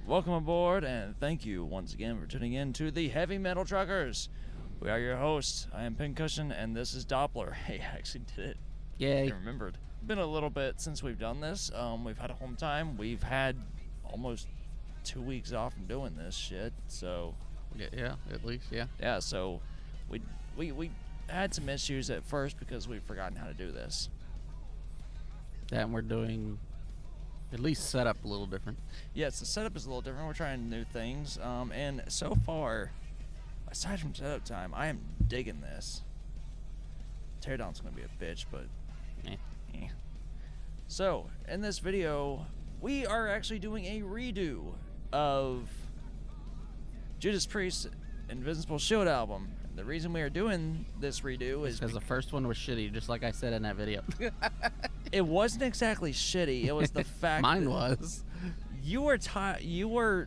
Welcome aboard, and thank you once again for tuning in to the Heavy Metal Truckers. We are your hosts. I am Pincushion, and this is Doppler. Hey, I actually did it. Yay. I remembered. Been a little bit since we've done this. We've had a home time. We've had almost 2 weeks off from doing this shit, so... Yeah, at least, yeah. Yeah, so we had some issues at first because we'd forgotten how to do this. And we're doing at least setup a little different. Yes, the setup is a little different. We're trying new things. And so far, aside from setup time, I am digging this. Teardown's going to be a bitch, but... Eh. So, in this video, we are actually doing a redo of Judas Priest's Invincible Shield album. The reason we are doing this redo is because the first one was shitty, just like I said in that video. it wasn't exactly shitty. It was the fact Mine that was. You were tired.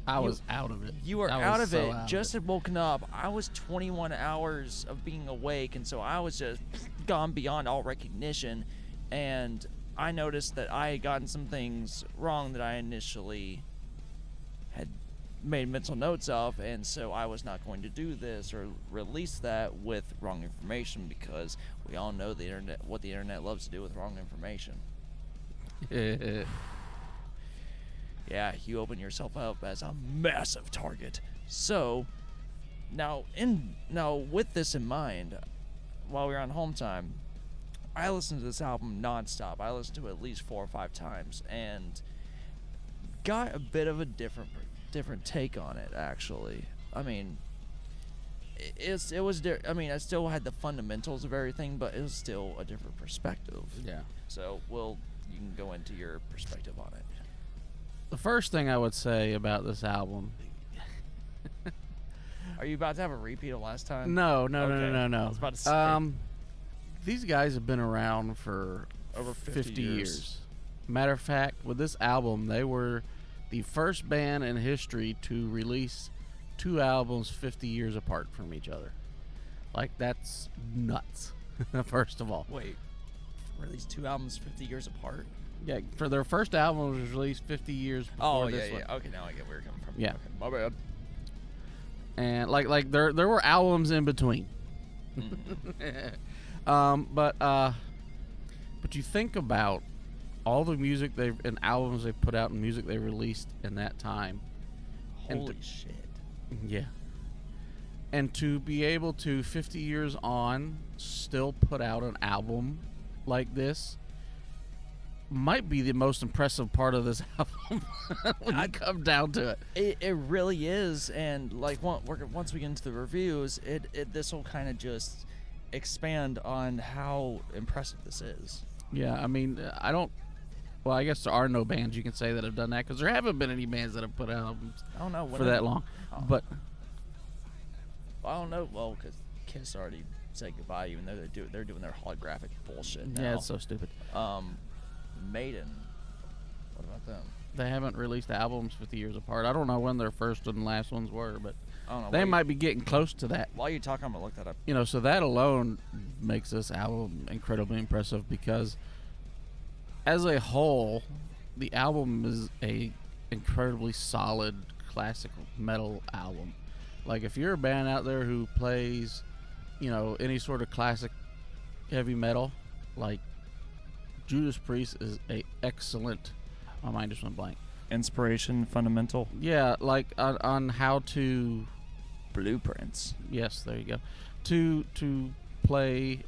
I was out of it. You were out of it. Just had woken up. I was 21 hours of being awake, and so I was just gone beyond all recognition. And I noticed that I had gotten some things wrong that I initially had made mental notes of, and so I was not going to do this or release that with wrong information, because we all know the internet, what the internet loves to do with wrong information. Yeah, you open yourself up as a massive target. So now with this in mind, while we were on home time, I listened to this album nonstop. I listened to it at least 4 or 5 times and got a bit of a different take on it, actually. I mean, I mean, I still had the fundamentals of everything, but it was still a different perspective. Yeah. So, you can go into your perspective on it. The first thing I would say about this album... Are you about to have a repeat of last time? No. I was about to say. These guys have been around for over 50 years. Matter of fact, with this album, they were the first band in history to release 2 albums 50 years apart from each other. Like, that's nuts, first of all. Wait, were these 2 albums 50 years apart? Yeah, for their first album was released 50 years before this one. Yeah. Okay, now I get where you're coming from. Yeah. Okay, my bad. And like there were albums in between. But you think about all the music and albums they put out and music they released in that time. Holy shit. Yeah. And to be able to 50 years on still put out an album like this might be the most impressive part of this album when you come down to it. It really is, and like once we get into the reviews, this will kind of just expand on how impressive this is. Yeah, I mean, well, I guess there are no bands you can say that have done that, because there haven't been any bands that have put albums for that long. But I don't know. Well, because Kiss already said goodbye, even though they're doing their holographic bullshit now. Yeah, it's so stupid. Maiden, what about them? They haven't released albums 50 years apart. I don't know when their first and last ones were, but I don't know. They might be getting close to that. While you talk, I'm gonna look that up. You know, so that alone makes this album incredibly impressive, because as a whole, the album is a incredibly solid classical metal album. Like, if you're a band out there who plays, you know, any sort of classic heavy metal, like, Judas Priest is a excellent... My mind just went blank. Inspiration, fundamental. Yeah, like on how to... Blueprints. Yes, there you go. To play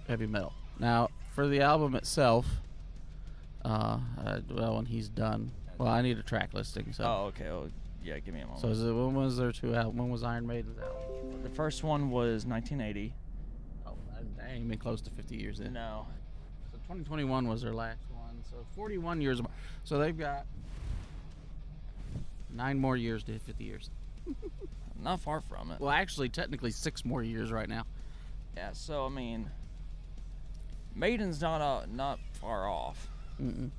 heavy metal. Now, for the album itself, well, when he's done... Well, I need a track listing. So. Oh, okay. Oh, yeah, give me a moment. So when was there 2 albums? When was Iron Maiden's album? The first one was 1980. Oh, that ain't been close to 50 years then. No. 2021 was their last one, so 41 years. So they've got 9 more years to hit 50 years. Not far from it. Well, actually, technically 6 more years right now. Yeah, so I mean, Maiden's not far off. Mm-mm.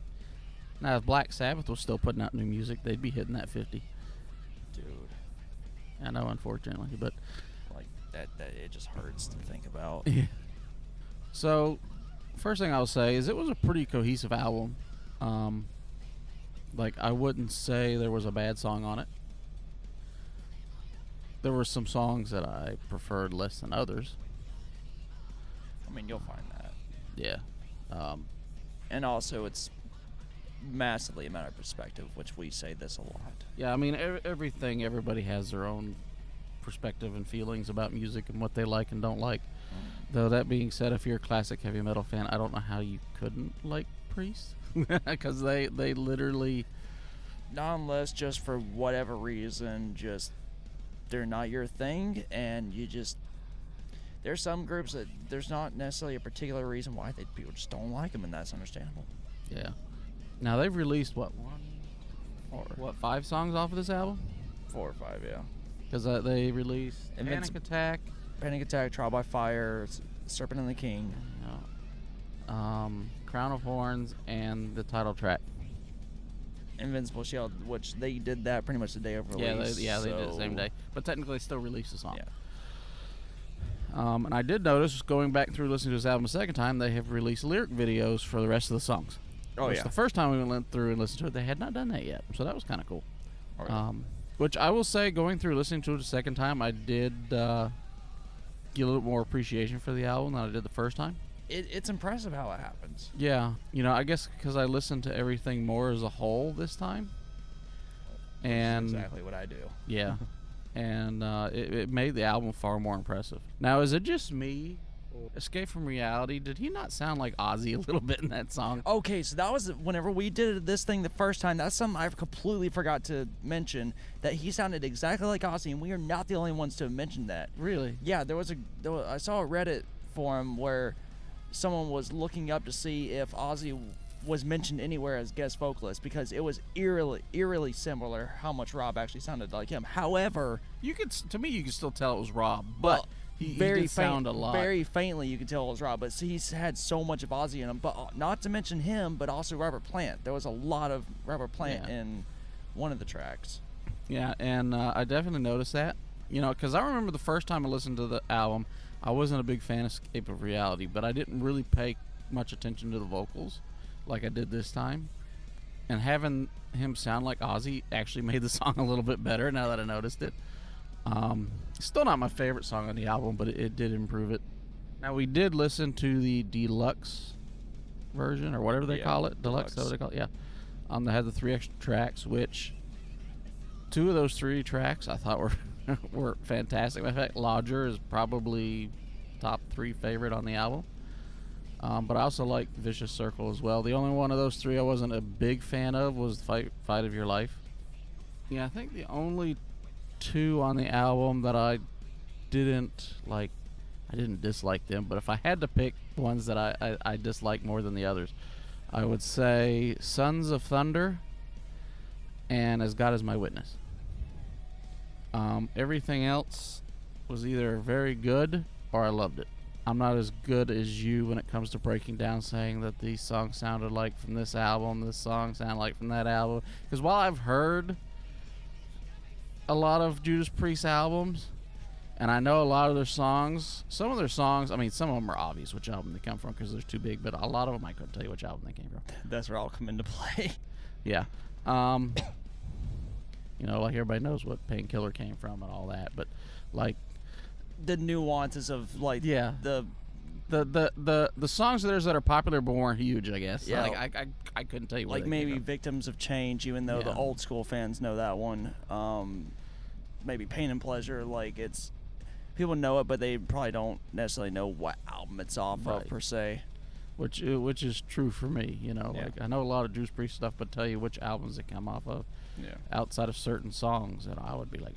Now, if Black Sabbath was still putting out new music, they'd be hitting that 50. Dude. I know, unfortunately, but like that it just hurts to think about. Yeah. So, first thing I'll say is it was a pretty cohesive album. Like, I wouldn't say there was a bad song on it. There were some songs that I preferred less than others. I mean, you'll find that. Yeah. And also, it's massively a matter of perspective, which we say this a lot. Yeah, I mean, everybody has their own perspective and feelings about music and what they like and don't like. Though, that being said, if you're a classic heavy metal fan, I don't know how you couldn't like Priest. Because they literally... Not unless just for whatever reason, just they're not your thing, and you just... There's some groups that there's not necessarily a particular reason why people just don't like them, and that's understandable. Yeah. Now, they've released, what, 5 songs off of this album? 4 or 5, yeah. Because they released Panic Attack. Panic Attack, Trial by Fire, Serpent and the King. Crown of Horns, and the title track. Invincible Shield, which they did that pretty much the day of release. They did it the same day. But technically, they still released the song. Yeah. And I did notice, going back through listening to this album a second time, they have released lyric videos for the rest of the songs. Oh, which yeah. The first time we went through and listened to it, they had not done that yet. So that was kind of cool. Right. Which I will say, going through listening to it a second time, I did get a little more appreciation for the album than I did the first time. It's impressive how it happens. Yeah. I guess because I listened to everything more as a whole this time. And That's exactly what I do. Yeah. And it made the album far more impressive. Now, is it just me? Escape from Reality, did he not sound like Ozzy a little bit in that song? Okay, so that was whenever we did this thing the first time. That's something I completely forgot to mention, that he sounded exactly like Ozzy, and we are not the only ones to have mentioned that. Really? Yeah, I saw a Reddit forum where someone was looking up to see if Ozzy was mentioned anywhere as guest vocalist, because it was eerily similar how much Rob actually sounded like him. However, you could still tell it was Rob, but he did sound a lot. Very faintly you could tell it was Rob, but he's had so much of Ozzy in him. But not to mention him, but also Robert Plant. There was a lot of Robert Plant in one of the tracks. Yeah, and I definitely noticed that. Because I remember the first time I listened to the album, I wasn't a big fan of Escape of Reality, but I didn't really pay much attention to the vocals like I did this time. And having him sound like Ozzy actually made the song a little bit better now that I noticed it. Still not my favorite song on the album, but it did improve it. Now, we did listen to the deluxe version, or whatever they call it. Deluxe, is that what they call it? Yeah. They had the 3 extra tracks, which 2 of those 3 tracks I thought were fantastic. In fact, Lodger is probably top 3 favorite on the album. But I also like Vicious Circle as well. The only one of those 3 I wasn't a big fan of was Fight of Your Life. Yeah, I think the only 2 on the album that I didn't dislike them, but if I had to pick ones that I dislike more than the others, I would say Sons of Thunder and As God Is My Witness. Everything else was either very good or I loved it. I'm not as good as you when it comes to breaking down, saying that these songs sounded like from this album, this song sounded like from that album. Because while I've heard a lot of Judas Priest albums, and I know a lot of their songs, some of them are obvious which album they come from because they're too big, but a lot of them I couldn't tell you which album they came from. That's where I'll come into play. Yeah. Like everybody knows what Painkiller came from and all that, but like the nuances of like the songs of theirs that are popular but weren't huge, I guess. Yeah. Like I couldn't tell you what like maybe Victims of Change, even though the old school fans know that one. Maybe Pain and Pleasure, like it's people know it, but they probably don't necessarily know what album it's off of per se. Which is true for me, Like I know a lot of Judas Priest stuff, but tell you which albums it come off of. Yeah. Outside of certain songs, and I would be like,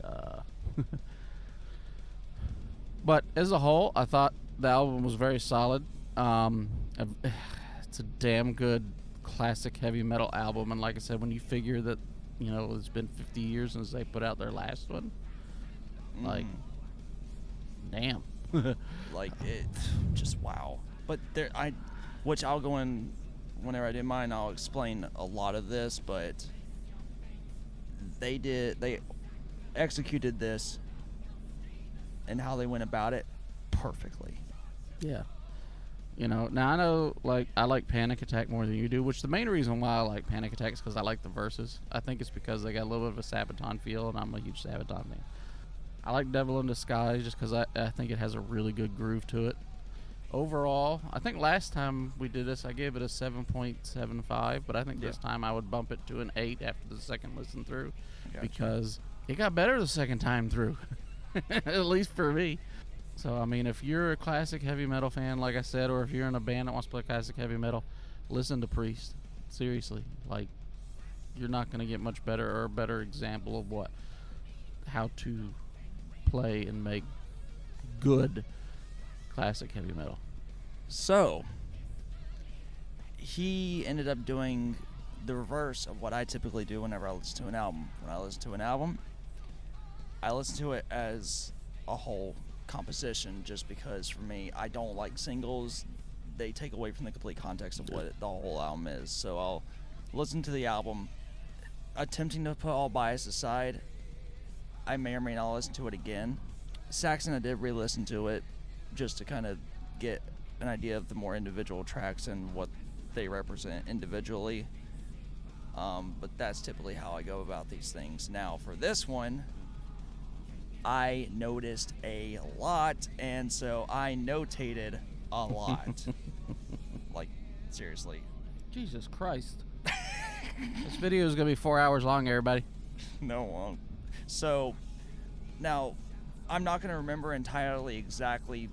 But as a whole, I thought the album was very solid. It's a damn good classic heavy metal album, and like I said, when you figure that, it's been 50 years since they put out their last one, like, damn. Like it, just wow. But which I'll go in whenever I do mine. I'll explain a lot of this, but they executed this and how they went about it perfectly. Yeah. Now I know, like, I like Panic Attack more than you do, which the main reason why I like Panic Attack is because I like the verses. I think it's because they got a little bit of a Sabaton feel, and I'm a huge Sabaton fan. I like Devil in Disguise just because I think it has a really good groove to it. Overall, I think last time we did this, I gave it a 7.75, but I think this time I would bump it to an 8 after the second listen through, because it got better the second time through, at least for me. So, I mean, if you're a classic heavy metal fan, like I said, or if you're in a band that wants to play classic heavy metal, listen to Priest. Seriously. Like, you're not going to get much better or a better example of how to play and make good classic heavy metal. So, he ended up doing the reverse of what I typically do whenever I listen to an album. When I listen to an album, I listen to it as a whole composition, just because for me, I don't like singles. They take away from the complete context of what the whole album is. So I'll listen to the album, attempting to put all bias aside. I may or may not listen to it again. Saxon, I did re-listen to it just to kind of get an idea of the more individual tracks and what they represent individually. But that's typically how I go about these things. Now, for this one, I noticed a lot, and so I notated a lot. Like, seriously. Jesus Christ. This video is going to be 4 hours long, everybody. No, it won't. So, now, I'm not going to remember entirely exactly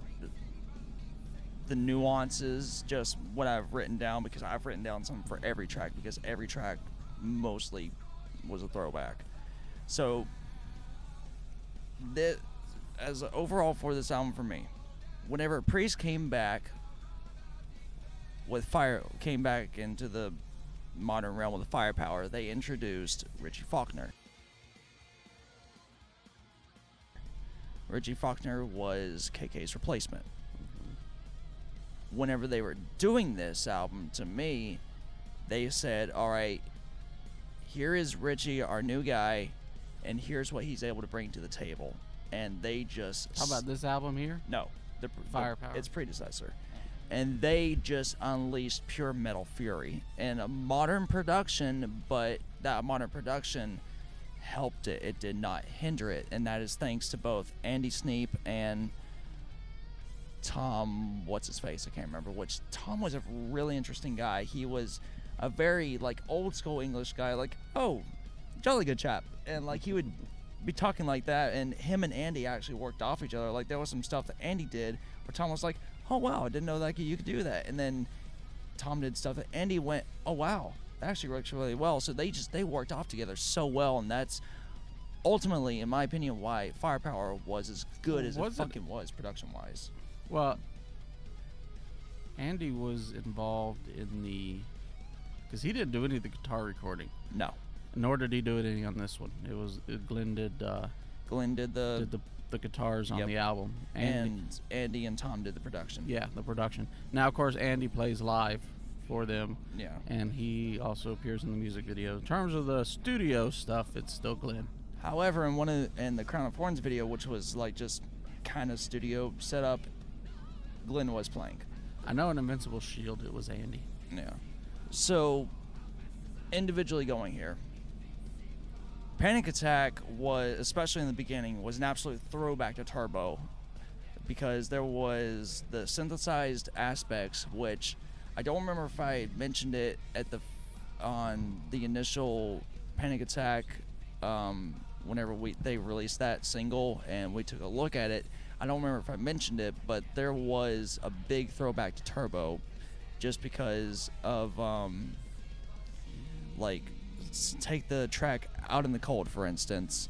the nuances, just what I've written down, because I've written down some for every track, because every track mostly was a throwback. So, as overall for this album for me, whenever Priest came back into the modern realm with the firepower, they introduced Richie Faulkner. Richie Faulkner was KK's replacement. Whenever they were doing this album, to me, they said, all right, here is Richie, our new guy, and here's what he's able to bring to the table. And they just... How about this album here? No. Firepower. Its predecessor. And they just unleashed pure metal fury in a modern production, but that modern production helped it. It did not hinder it. And that is thanks to both Andy Sneap and Tom... What's-his-face? I can't remember. Tom was a really interesting guy. He was a very, like, old-school English guy. Like, oh, jolly good chap. And, like, he would be talking like that, and him and Andy actually worked off each other. Like, there was some stuff that Andy did where Tom was like, oh, wow, I didn't know that you could do that. And then Tom did stuff that Andy went, oh, wow, that actually works really well. So they worked off together so well, and that's ultimately, in my opinion, why Firepower was as good as it fucking was production-wise. Well, Andy was involved in because he didn't do any of the guitar recording. No. Nor did he do anything on this one. Glenn did the guitars on the album. And Andy and Tom did the production. Yeah, the production. Now, of course, Andy plays live for them. Yeah. And he also appears in the music video. In terms of the studio stuff, it's still Glenn. However, in the Crown of Thorns video, which was like just kind of studio setup, Glenn was playing. I know in Invincible Shield it was Andy. Yeah. So, individually going here, Panic Attack was, especially in the beginning, was an absolute throwback to Turbo, because there was the synthesized aspects, which I don't remember if I mentioned it on the initial Panic Attack, whenever they released that single and we took a look at it. I don't remember if I mentioned it, but there was a big throwback to Turbo, just because of like, take the track Out in the Cold, for instance,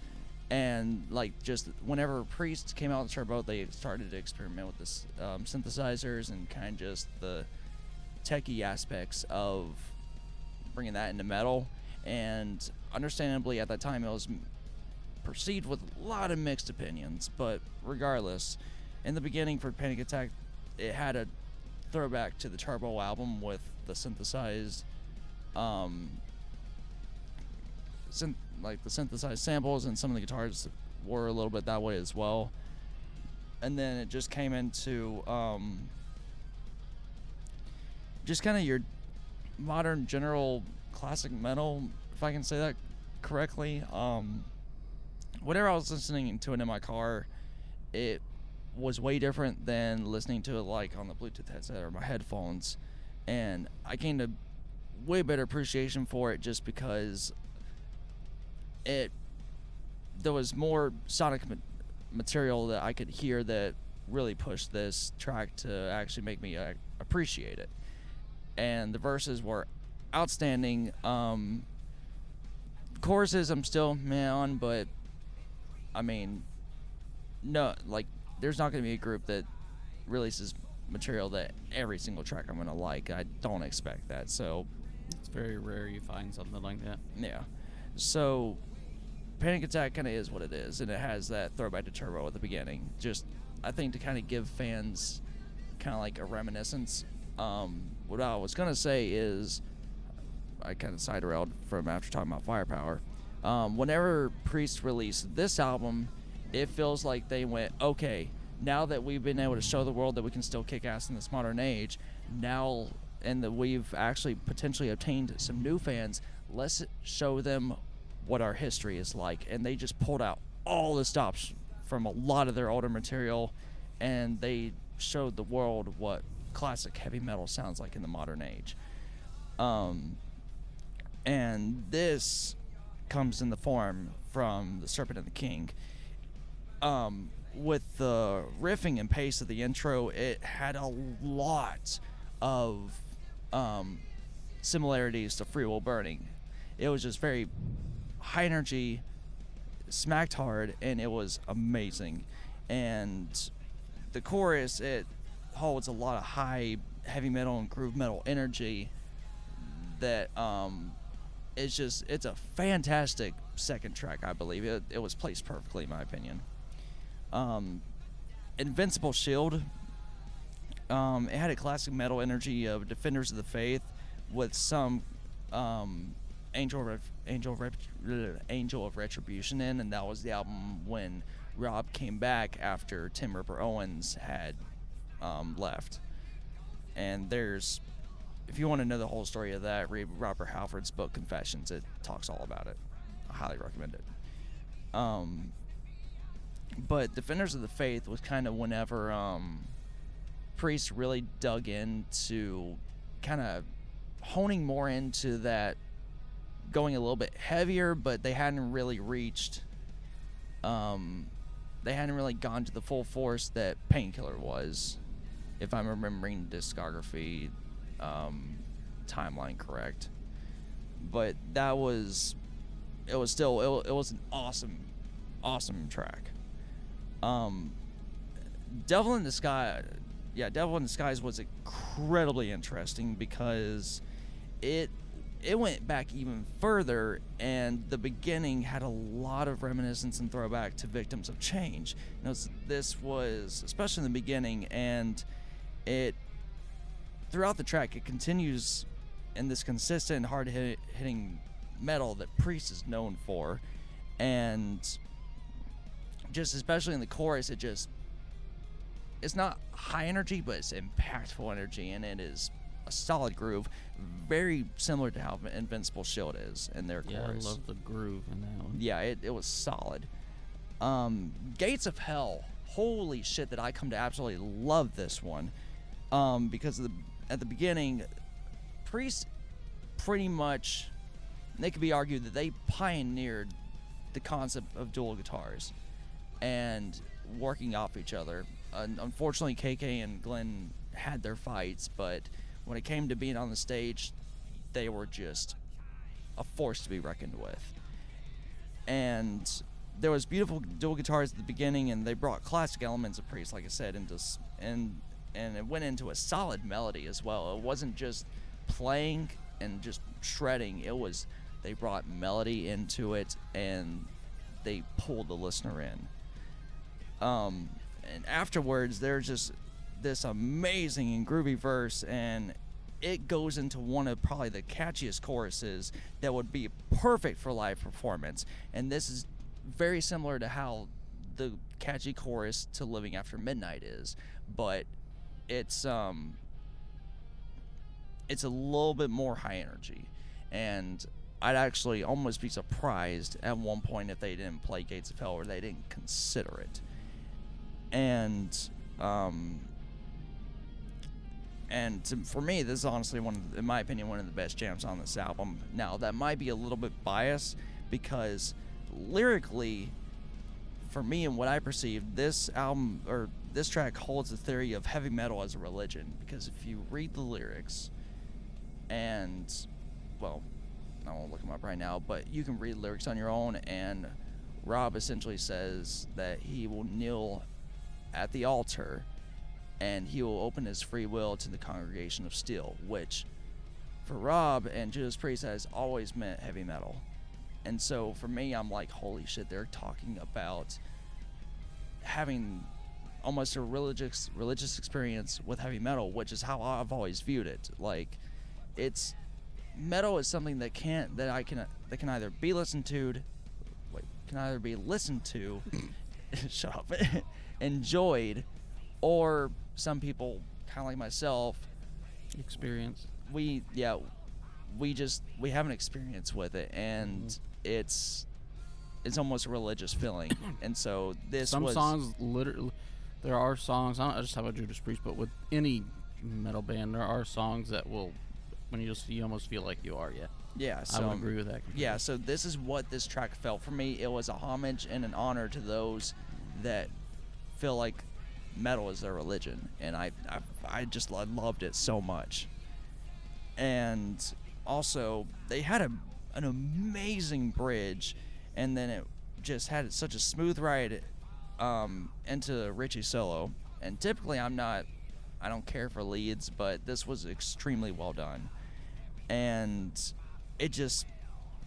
and like just whenever Priest came out with Turbo, they started to experiment with this synthesizers and kind of just the techie aspects of bringing that into metal. And understandably at that time it was perceived with a lot of mixed opinions, but regardless, in the beginning for Panic Attack, it had a throwback to the Turbo album with the synthesized the synthesized samples, and some of the guitars were a little bit that way as well. And then it just came into just kind of your modern general classic metal, if I can say that correctly. Whenever I was listening to it in my car, it was way different than listening to it like on the Bluetooth headset or my headphones, and I gained a way better appreciation for it just because there was more sonic material that I could hear that really pushed this track to actually make me appreciate it. And the verses were outstanding. Choruses I'm still meh on, but I mean, no, like there's not going to be a group that releases material that every single track I'm going to like. I don't expect that. So it's very rare you find something like that. Yeah. So Panic Attack kind of is what it is, and it has that throwback to Turbo at the beginning. Just, I think, to kind of give fans kind of like a reminiscence. What I was going to say is, I kind of side railed from after talking about Firepower. Whenever Priest released this album, it feels like they went, okay, now that we've been able to show the world that we can still kick ass in this modern age, now, and that we've actually potentially obtained some new fans, let's show them what our history is like. And they just pulled out all the stops from a lot of their older material, and they showed the world what classic heavy metal sounds like in the modern age. And this comes in the form from The Serpent and the King. With the riffing and pace of the intro, it had a lot of similarities to Free Will Burning. It was just very high energy, smacked hard, and it was amazing. And the chorus, it holds a lot of high heavy metal and groove metal energy that it's a fantastic second track, I believe. It was placed perfectly, in my opinion. Invincible Shield, it had a classic metal energy of Defenders of the Faith with some Angel of Retribution in, and that was the album when Rob came back after Tim Ripper Owens had left. And there's, if you want to know the whole story of that, read Robert Halford's book Confessions. It talks all about it. I highly recommend it. But Defenders of the Faith was kind of whenever Priest really dug into kind of honing more into that, going a little bit heavier, but they hadn't really reached, they hadn't really gone to the full force that Painkiller was, if I'm remembering the discography timeline correct. But it was an awesome track. Devil in the Skies was incredibly interesting because it went back even further, and the beginning had a lot of reminiscence and throwback to Victims of Change. This was, especially in the beginning, and it, throughout the track, it continues in this consistent, hard-hitting metal that Priest is known for, and just especially in the chorus, it's not high energy, but it's impactful energy, and it is a solid groove, very similar to how Invincible Shield is in their chorus. Yeah, I love the groove in that one. Yeah, it was solid. Gates of Hell, holy shit, did I come to absolutely love this one, because at the beginning, Priest pretty much, they could be argued that they pioneered the concept of dual guitars and working off each other. Unfortunately, KK and Glenn had their fights, but when it came to being on the stage, they were just a force to be reckoned with. And there was beautiful dual guitars at the beginning, and they brought classic elements of Priest, like I said, and it went into a solid melody as well. It wasn't just playing and just shredding. They brought melody into it, and they pulled the listener in. And afterwards, there's just this amazing and groovy verse, and it goes into one of probably the catchiest choruses that would be perfect for live performance. And this is very similar to how the catchy chorus to Living After Midnight is, but it's it's a little bit more high energy, and I'd actually almost be surprised at one point if they didn't play Gates of Hell or they didn't consider it. And for me, this is honestly in my opinion, one of the best jams on this album. Now, that might be a little bit biased because lyrically, for me and what I perceive, this album or this track holds the theory of heavy metal as a religion. Because if you read the lyrics, and well, I won't look them up right now, but you can read lyrics on your own, and Rob essentially says that he will kneel at the altar and he will open his free will to the congregation of steel, which for Rob and Judas Priest has always meant heavy metal. And so for me, I'm like, holy shit, they're talking about having almost a religious experience with heavy metal, which is how I've always viewed it. Like, it's metal is something that can either be listened to, shut up, enjoyed, or some people, kind of like myself, experience. We have an experience with it, and it's almost a religious feeling. And so some songs literally, there are songs, I don't just talk about Judas Priest, but with any metal band, there are songs that will, when you almost feel like you are. Yeah, so I would agree with that completely. Yeah, so this is what this track felt for me. It was a homage and an honor to those that feel like metal is their religion, and I loved it so much. And also, they had an amazing bridge, and then it just had such a smooth ride into Richie's solo. And typically, I don't care for leads, but this was extremely well done. And it just,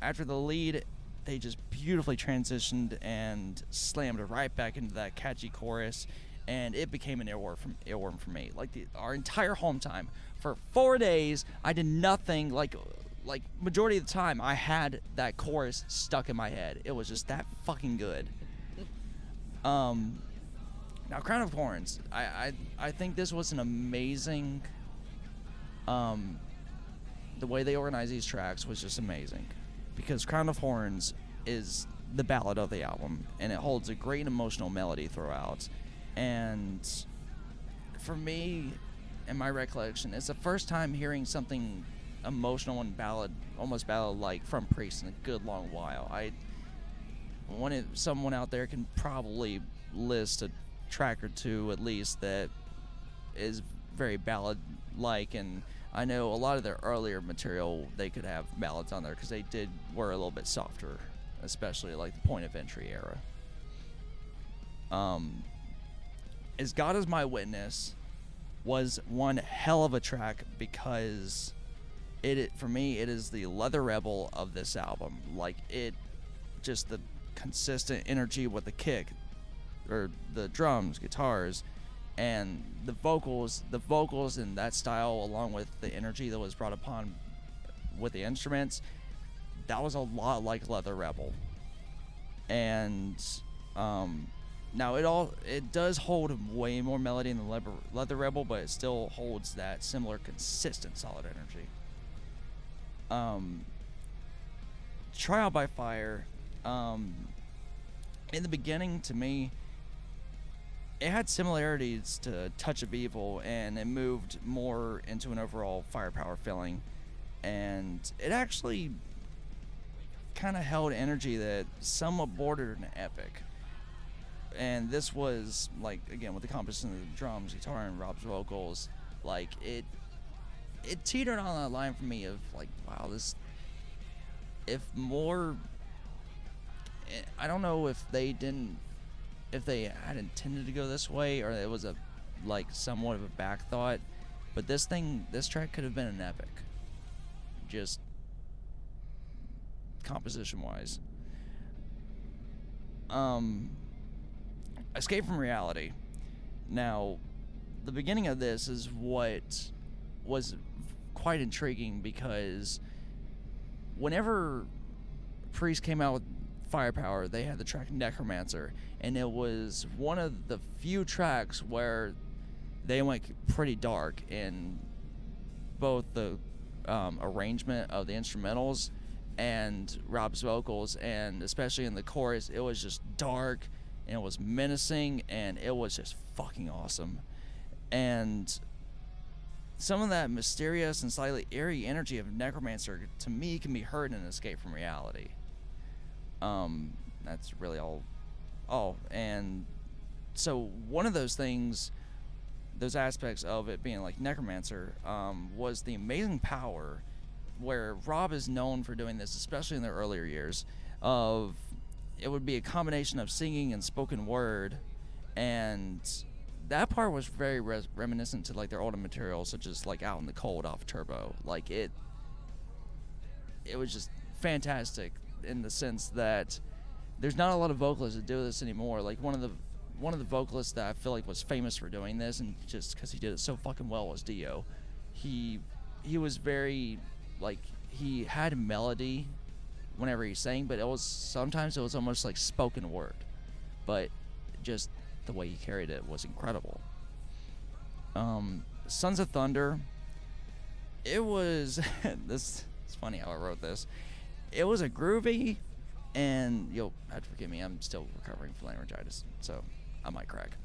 after the lead, they just beautifully transitioned and slammed right back into that catchy chorus, and it became an earworm for me. Like our entire home time for 4 days, I did nothing. Like majority of the time, I had that chorus stuck in my head. It was just that fucking good. Now, Crown of Thorns, I think this was an amazing. The way they organized these tracks was just amazing, because Crown of Thorns is the ballad of the album, and it holds a great emotional melody throughout. And for me, in my recollection, it's the first time hearing something emotional and almost ballad-like from Priest in a good long while. Someone out there can probably list a track or two at least that is very ballad-like, and I know a lot of their earlier material, they could have ballads on there because they were a little bit softer, especially like the Point of Entry era. As God Is My Witness was one hell of a track, because for me, it is the Leather Rebel of this album. Like, it just the consistent energy with the kick, or the drums, guitars, and the vocals in that style, along with the energy that was brought upon with the instruments, that was a lot like Leather Rebel. And now it does hold way more melody than the Leather Rebel, but it still holds that similar consistent solid energy. Trial by Fire, in the beginning, to me, it had similarities to Touch of Evil, and it moved more into an overall firepower feeling, and it actually kind of held energy that somewhat bordered an epic. And this was, like, again, with the composition of the drums, guitar, and Rob's vocals, like, it teetered on that line for me of, like, wow, this, if more, I don't know if they had intended to go this way, or it was somewhat of a back thought, but this track could have been an epic, just composition wise. Escape from Reality. Now, the beginning of this is what was quite intriguing, because whenever Priest came out with Firepower, they had the track Necromancer, and it was one of the few tracks where they went pretty dark in both the arrangement of the instrumentals and Rob's vocals, and especially in the chorus, it was just dark and it was menacing and it was just fucking awesome. And some of that mysterious and slightly eerie energy of Necromancer, to me, can be heard in Escape from Reality. That's really all. Oh, and so one of those things, those aspects of it being like Necromancer, was the amazing power, where Rob is known for doing this, especially in the earlier years, of it would be a combination of singing and spoken word, and that part was very reminiscent to like their older material, such as like Out in the Cold off Turbo. Like it was just fantastic in the sense that there's not a lot of vocalists that do this anymore. Like one of the vocalists that I feel like was famous for doing this, and just because he did it so fucking well, was Dio. He was very, like, he had melody whenever he sang, but sometimes it was almost like spoken word, but just the way he carried it was incredible. Sons of Thunder, it was this, it's funny how I wrote this. It was a groovy, and you'll have to forgive me, I'm still recovering from laryngitis, so I might crack.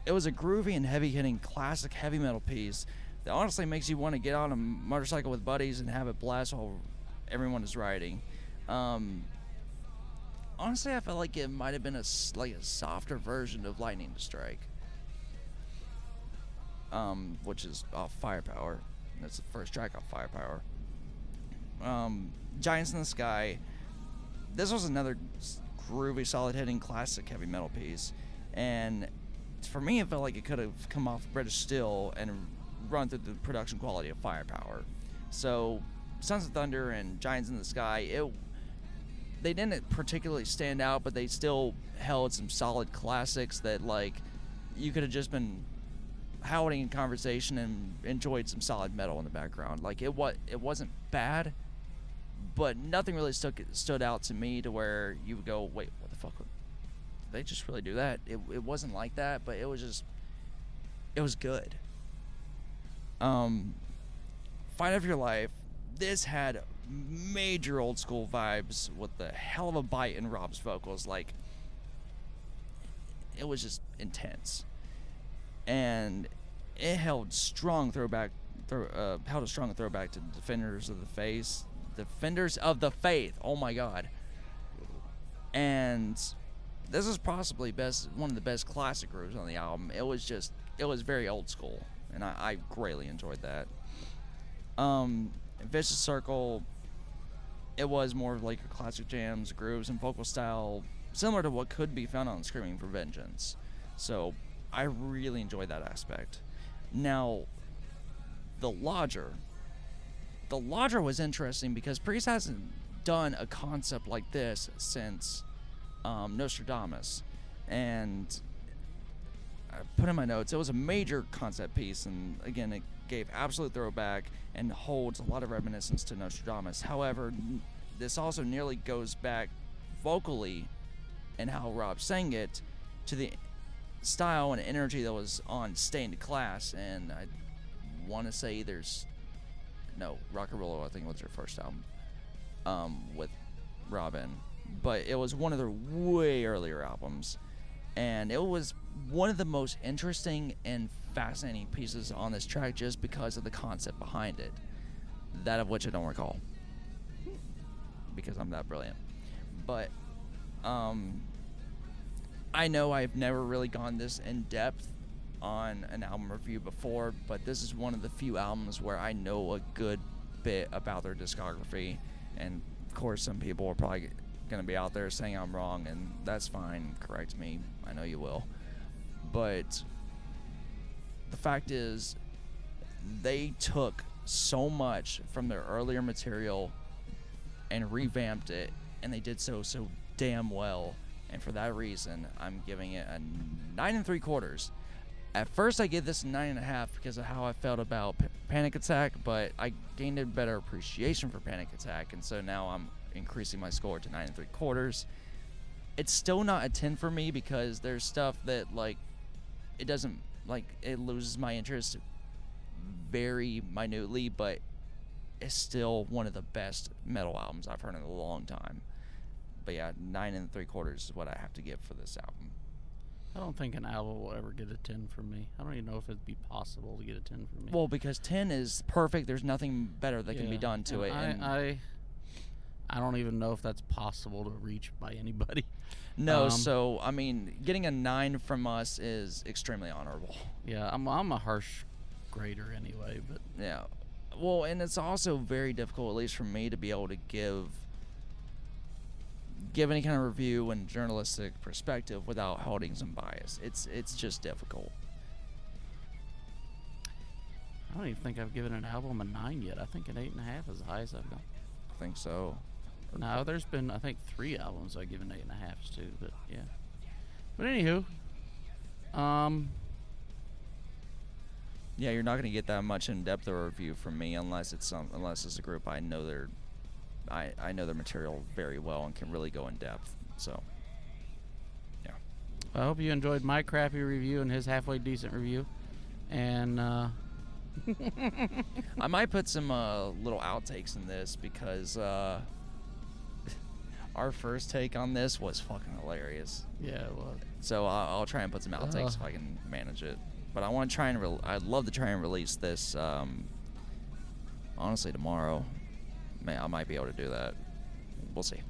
It was a groovy and heavy-hitting classic heavy metal piece that honestly makes you want to get on a motorcycle with buddies and have it blast while everyone is riding. Honestly, I felt like it might have been a softer version of Lightning to Strike, which is off Firepower. That's the first track off Firepower. Giants in the Sky, this was another groovy, solid-hitting classic heavy metal piece, and for me it felt like it could have come off British Steel and run through the production quality of Firepower. So Sons of Thunder and Giants in the Sky, they didn't particularly stand out, but they still held some solid classics that, like, you could have just been howling in conversation and enjoyed some solid metal in the background. Like, it wasn't bad, but nothing really stood out to me to where you would go, wait, what the fuck? Did they just really do that? It wasn't like that, but it was good. Fight of Your Life, this had major old school vibes with the hell of a bite in Rob's vocals. Like, it was just intense, and it held a strong throwback to Defenders of the Faith. Oh my god. And this is possibly one of the best classic grooves on the album. It was very old school, and I greatly enjoyed that. Vicious Circle, it was more like a classic jams, grooves, and vocal style similar to what could be found on Screaming for Vengeance. So I really enjoyed that aspect. Now, The Lodger was interesting because Priest hasn't done a concept like this since Nostradamus, and I put in my notes, it was a major concept piece, and again, it gave absolute throwback and holds a lot of reminiscence to Nostradamus. However, this also nearly goes back vocally and how Rob sang it to the style and energy that was on Stained Class, and I want to say Rock-a-Rollo, I think was their first album with Robin, but it was one of their way earlier albums, and it was one of the most interesting and fascinating pieces on this track just because of the concept behind it, that of which I don't recall because I'm that brilliant. But I know I've never really gone this in depth on an album review before, but this is one of the few albums where I know a good bit about their discography, and of course some people are probably going to be out there saying I'm wrong, and that's fine, correct me, I know you will. But the fact is, they took so much from their earlier material and revamped it, and they did so damn well, and for that reason I'm giving it a 9 3/4. At first I gave this a 9.5 because of how I felt about Panic Attack, but I gained a better appreciation for Panic Attack, and so now I'm increasing my score to 9 3/4. It's still not a 10 for me because there's stuff that, like, it doesn't, like, it loses my interest very minutely, but it's still one of the best metal albums I've heard in a long time. But yeah, 9 3/4 is what I have to give for this album. I don't think an album will ever get a 10 from me. I don't even know if it'd be possible to get a 10 from me. Well, because 10 is perfect. There's nothing better that can be done to it. I don't even know if that's possible to reach by anybody. No, so I mean, getting a 9 from us is extremely honorable. Yeah, I'm a harsh grader anyway, but yeah. Well, and it's also very difficult, at least for me, to be able to give any kind of review and journalistic perspective without holding some bias. It's just difficult. I don't even think I've given an album a 9 yet. I think an 8.5 is the highest I've gone. I think so. No, there's been, I think, 3 albums I've given 8.5s to, but yeah. But anywho, yeah, you're not gonna get that much in depth of a review from me unless it's a group I know I know their material very well and can really go in depth. So, yeah. I hope you enjoyed my crappy review and his halfway decent review, and I might put some little outtakes in this because our first take on this was fucking hilarious. Yeah, it was. So I'll try and put some outtakes if I can manage it. But I want to try and I'd love to try and release this honestly tomorrow. I might be able to do that. We'll see.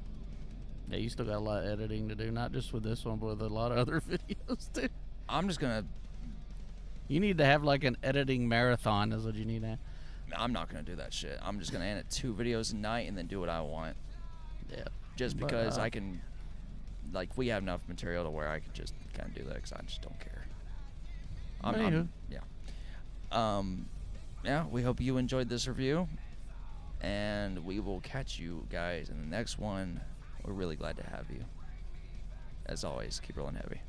Yeah, you still got a lot of editing to do, not just with this one, but with a lot of other videos too. I'm just gonna. You need to have like an editing marathon, is what you need to have. I'm not gonna do that shit. I'm just gonna edit 2 videos a night and then do what I want. Yeah. Just because I can, like, we have enough material to where I can just kind of do that because I just don't care. Yeah, we hope you enjoyed this review, and we will catch you guys in the next one. We're really glad to have you. As always, keep rolling heavy.